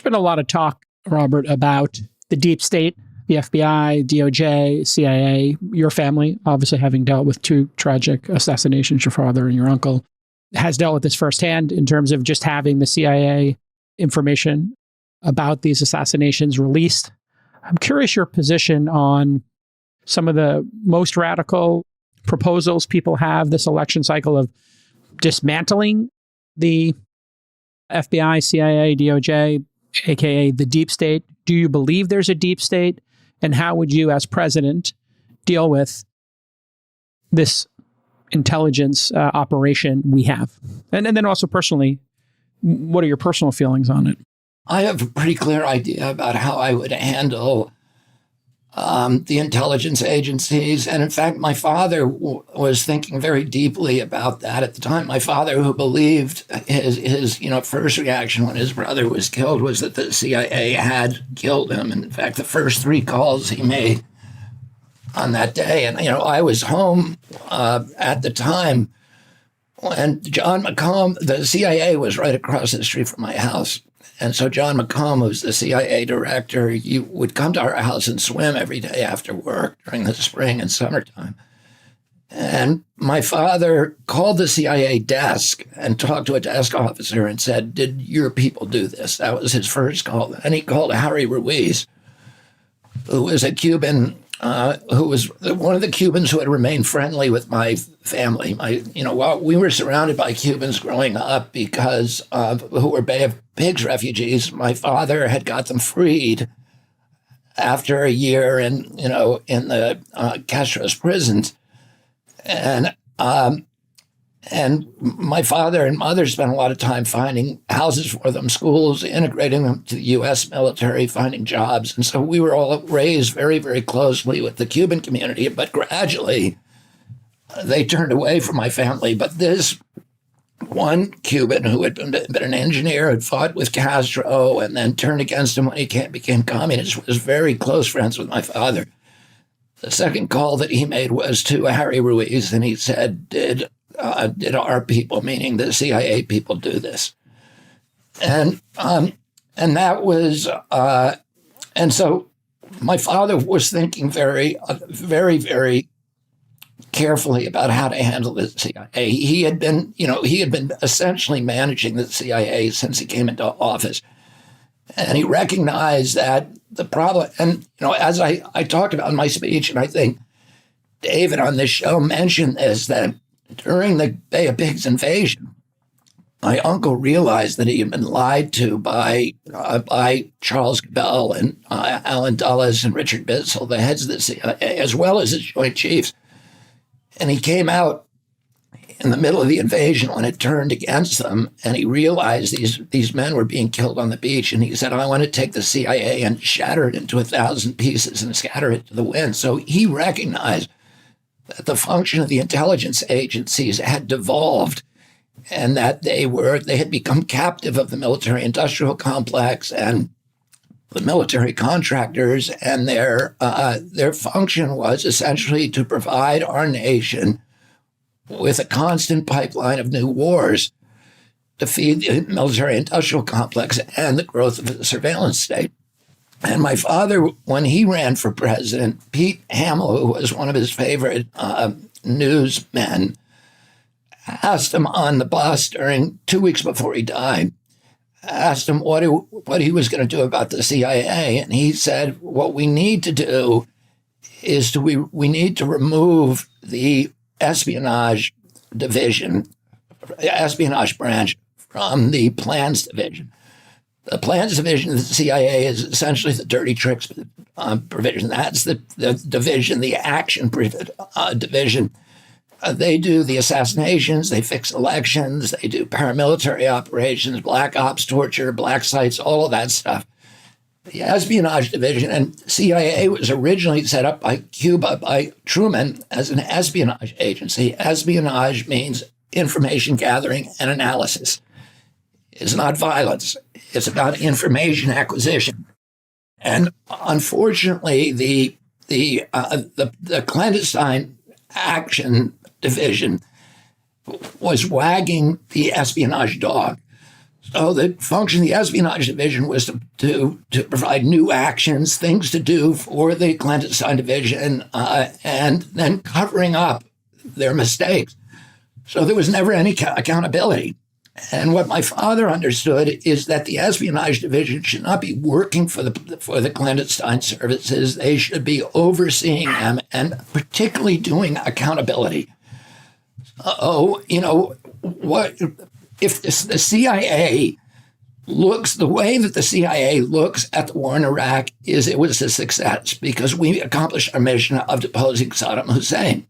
There's been a lot of talk, Robert, about the deep state, the FBI, DOJ, CIA, your family, obviously having dealt with two tragic assassinations, your father and your uncle, has dealt with this firsthand in terms of just having the CIA information about these assassinations released. I'm curious your position on some of the most radical proposals people have this election cycle of dismantling the FBI, CIA, DOJ, aka the deep state. Do you believe there's a deep state? And how would you, as president, deal with this intelligence operation we have? And then also personally, what are your personal feelings on it? I have a pretty clear idea about how I would handle the intelligence agencies. And in fact, my father was thinking very deeply about that at the time. My father, who believed his first reaction when his brother was killed was that the CIA had killed him. And in fact, the first 3 calls he made on that day, and I was home at the time when John McComb, the CIA was right across the street from my house. And so John McComb, who's the CIA director, you would come to our house and swim every day after work during the spring and summertime. And my father called the CIA desk and talked to a desk officer and said, "Did your people do this?" That was his first call. And he called Harry Ruiz, who was a Cuban, who was one of the Cubans who had remained friendly with my family. While we were surrounded by Cubans growing up because who were Bay of Pigs refugees, my father had got them freed after a year in the Castro's prisons, and my father and mother spent a lot of time finding houses for them, schools, integrating them to the U.S. military, finding jobs. And so we were all raised very, very closely with the Cuban community. But gradually, they turned away from my family. But this one Cuban who had been an engineer, had fought with Castro and then turned against him when he became communist, was very close friends with my father. The second call that he made was to Harry Ruiz, and he said, did our people, meaning the CIA people, do this? And that was, and so my father was thinking very, very, very carefully about how to handle the CIA. He had been essentially managing the CIA since he came into office. And he recognized that the problem, and as I talked about in my speech, and I think David on this show mentioned this, that during the Bay of Pigs invasion, my uncle realized that he had been lied to by Charles Cabell and Alan Dulles and Richard Bissell, the heads of the CIA, as well as his Joint Chiefs. And he came out in the middle of the invasion when it turned against them, and he realized these men were being killed on the beach, and he said, "I want to take the CIA and shatter it into 1,000 pieces and scatter it to the wind." So he recognized that the function of the intelligence agencies had devolved, and that they had become captive of the military-industrial complex and the military contractors, and their function was essentially to provide our nation with a constant pipeline of new wars to feed the military-industrial complex and the growth of the surveillance state. And my father, when he ran for president, Pete Hamill, who was one of his favorite newsmen, asked him on the bus during 2 weeks before he died, asked him what he was going to do about the CIA. And he said, what we need to do is we need to remove the espionage branch from the plans division. The plans division of the CIA is essentially the dirty tricks provision. That's the division, the action division. They do the assassinations, they fix elections, they do paramilitary operations, black ops, torture, black sites, all of that stuff. The espionage division, and CIA was originally set up by Cuba, by Truman, as an espionage agency. Espionage means information gathering and analysis. It's not violence. It's about information acquisition. And unfortunately, the clandestine action division was wagging the espionage dog. So the function of the espionage division was to provide new actions, things to do for the clandestine division, and then covering up their mistakes. So there was never any accountability. And what my father understood is that the espionage division should not be working for the clandestine services. They should be overseeing them and particularly doing accountability. What if the CIA looks the way that the CIA looks at the war in Iraq is it was a success because we accomplished our mission of deposing Saddam Hussein.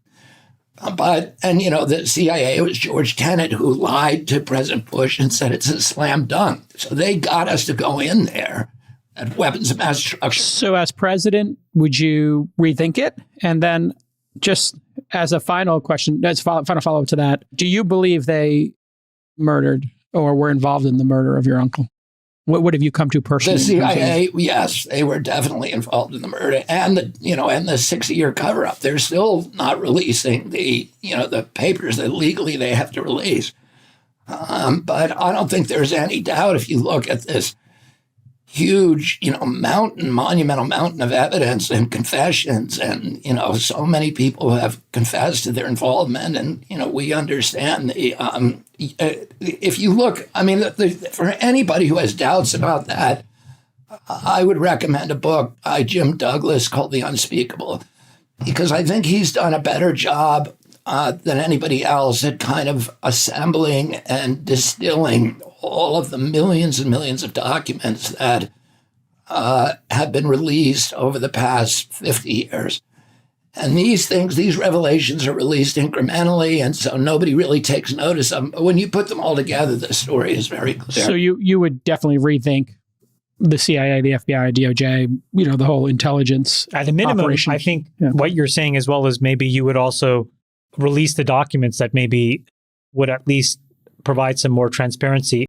The CIA, it was George Tenet who lied to President Bush and said it's a slam dunk. So they got us to go in there at weapons of mass destruction. So as president, would you rethink it? And then just as a final question, as final follow-up to that, do you believe they murdered or were involved in the murder of your uncle? What have you come to personally? The CIA, yes, they were definitely involved in the murder and the 60-year cover-up. They're still not releasing the papers that legally they have to release. But I don't think there's any doubt if you look at this huge, monumental mountain of evidence and confessions, and so many people who have confessed to their involvement, and we understand the. If you look, for anybody who has doubts about that, I would recommend a book by Jim Douglas called The Unspeakable, because I think he's done a better job than anybody else at kind of assembling and distilling all of the millions and millions of documents that have been released over the past 50 years. And these revelations are released incrementally, and so nobody really takes notice of them. But when you put them all together, the story is very clear. So you would definitely rethink the CIA, the FBI, DOJ, the whole intelligence at a minimum, operations. I think what you're saying as well is maybe you would also release the documents that maybe would at least provide some more transparency.